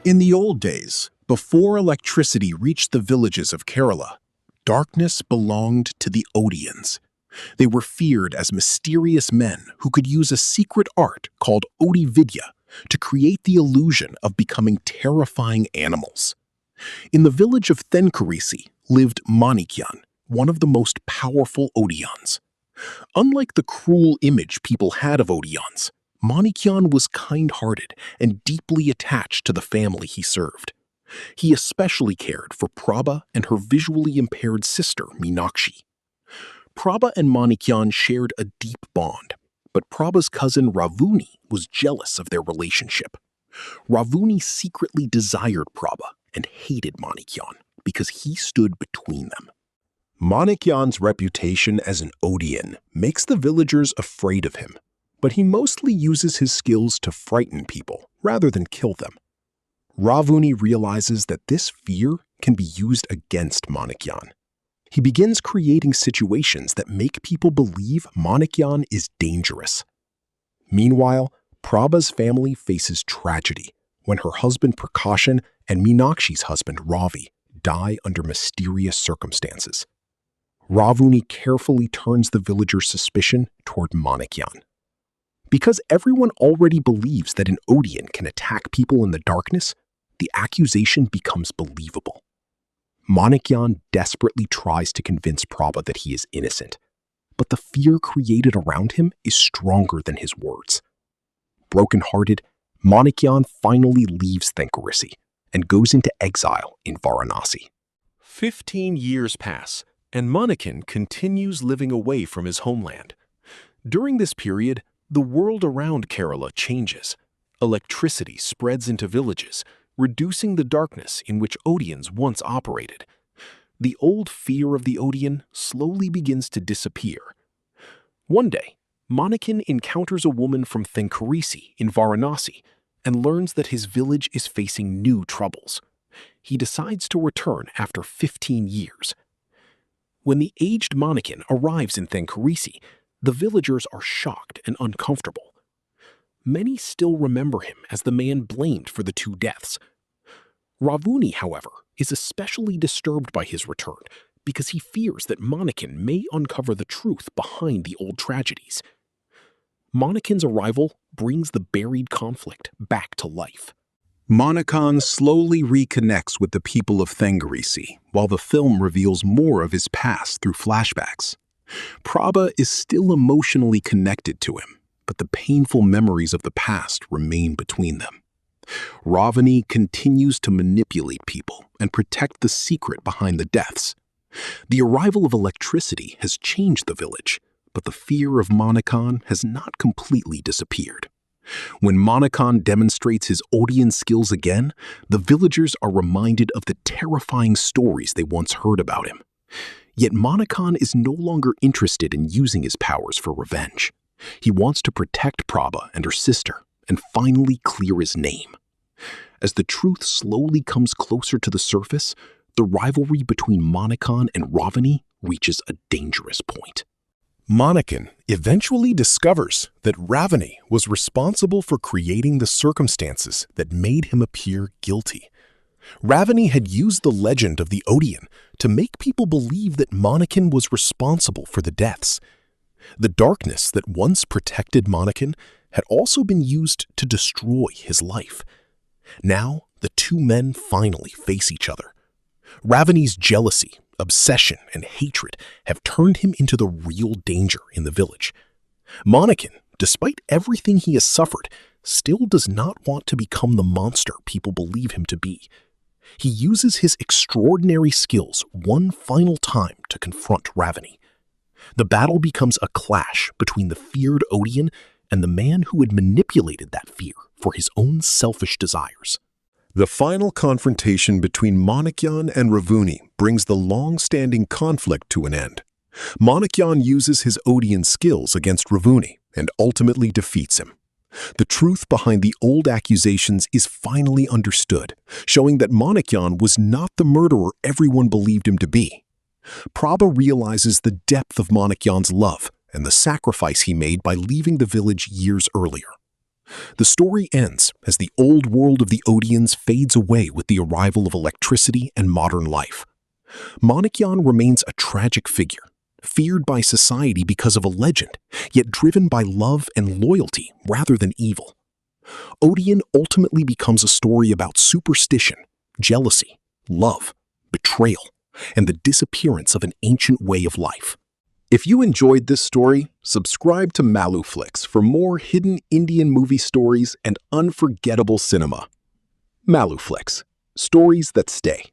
In the old days, before electricity reached the villages of Kerala, darkness belonged to the Odiyans. They were feared as mysterious men who could use a secret art called odividya to create the illusion of becoming terrifying animals. In the village of Thenkurissi lived Manikyan, one of the most powerful Odiyans. Unlike the cruel image people had of Odiyans, Manikyan was kind-hearted and deeply attached to the family he served. He especially cared for Prabha and her visually impaired sister, Meenakshi. Prabha and Manikyan shared a deep bond, but Prabha's cousin Ravunni was jealous of their relationship. Ravunni secretly desired Prabha and hated Manikyan because he stood between them. Manikyan's reputation as an Odiyan makes the villagers afraid of him, but he mostly uses his skills to frighten people rather than kill them. Ravunni realizes that this fear can be used against Manikyan. He begins creating situations that make people believe Manikyan is dangerous. Meanwhile, Prabha's family faces tragedy when her husband Prakashan and Meenakshi's husband Ravi die under mysterious circumstances. Ravunni carefully turns the villagers' suspicion toward Manikyan. Because everyone already believes that an Odiyan can attack people in the darkness, the accusation becomes believable. Manikyan desperately tries to convince Prabha that he is innocent, but the fear created around him is stronger than his words. Broken-hearted, Manikyan finally leaves Thenkurissi and goes into exile in Varanasi. 15 years pass, and Manikyan continues living away from his homeland. During this period, the world around Kerala changes. Electricity spreads into villages, reducing the darkness in which Odiyans once operated. The old fear of the Odiyan slowly begins to disappear. One day, Manikyan encounters a woman from Thenkurissi in Varanasi and learns that his village is facing new troubles. He decides to return after 15 years. When the aged Manikyan arrives in Thenkurissi, the villagers are shocked and uncomfortable. Many still remember him as the man blamed for the 2 deaths. Ravunni, however, is especially disturbed by his return because he fears that Manikyan may uncover the truth behind the old tragedies. Manikyan's arrival brings the buried conflict back to life. Manikyan slowly reconnects with the people of Thenkurissi, while the film reveals more of his past through flashbacks. Prabha is still emotionally connected to him, but the painful memories of the past remain between them. Ravunni continues to manipulate people and protect the secret behind the deaths. The arrival of electricity has changed the village, but the fear of Manikyan has not completely disappeared. When Manikyan demonstrates his Odiyan skills again, the villagers are reminded of the terrifying stories they once heard about him. Yet Manikyan is no longer interested in using his powers for revenge. He wants to protect Prabha and her sister and finally clear his name. As the truth slowly comes closer to the surface, the rivalry between Manikyan and Ravunni reaches a dangerous point. Manikyan eventually discovers that Ravunni was responsible for creating the circumstances that made him appear guilty. Ravunni had used the legend of the Odiyan to make people believe that Manikyan was responsible for the deaths. The darkness that once protected Manikyan had also been used to destroy his life. Now, the 2 men finally face each other. Ravunni's jealousy, obsession, and hatred have turned him into the real danger in the village. Manikyan, despite everything he has suffered, still does not want to become the monster people believe him to be. He uses his extraordinary skills one final time to confront Ravunni. The battle becomes a clash between the feared Odiyan and the man who had manipulated that fear for his own selfish desires. The final confrontation between Manikyan and Ravunni brings the long-standing conflict to an end. Manikyan uses his Odiyan skills against Ravunni and ultimately defeats him. The truth behind the old accusations is finally understood, showing that Manikyan was not the murderer everyone believed him to be. Prabha realizes the depth of Manikyan's love and the sacrifice he made by leaving the village years earlier. The story ends as the old world of the Odiyans fades away with the arrival of electricity and modern life. Manikyan remains a tragic figure, feared by society because of a legend, yet driven by love and loyalty rather than evil. Odiyan ultimately becomes a story about superstition, jealousy, love, betrayal, and the disappearance of an ancient way of life. If you enjoyed this story, subscribe to Maluflix for more hidden Indian movie stories and unforgettable cinema. Maluflix, stories that stay.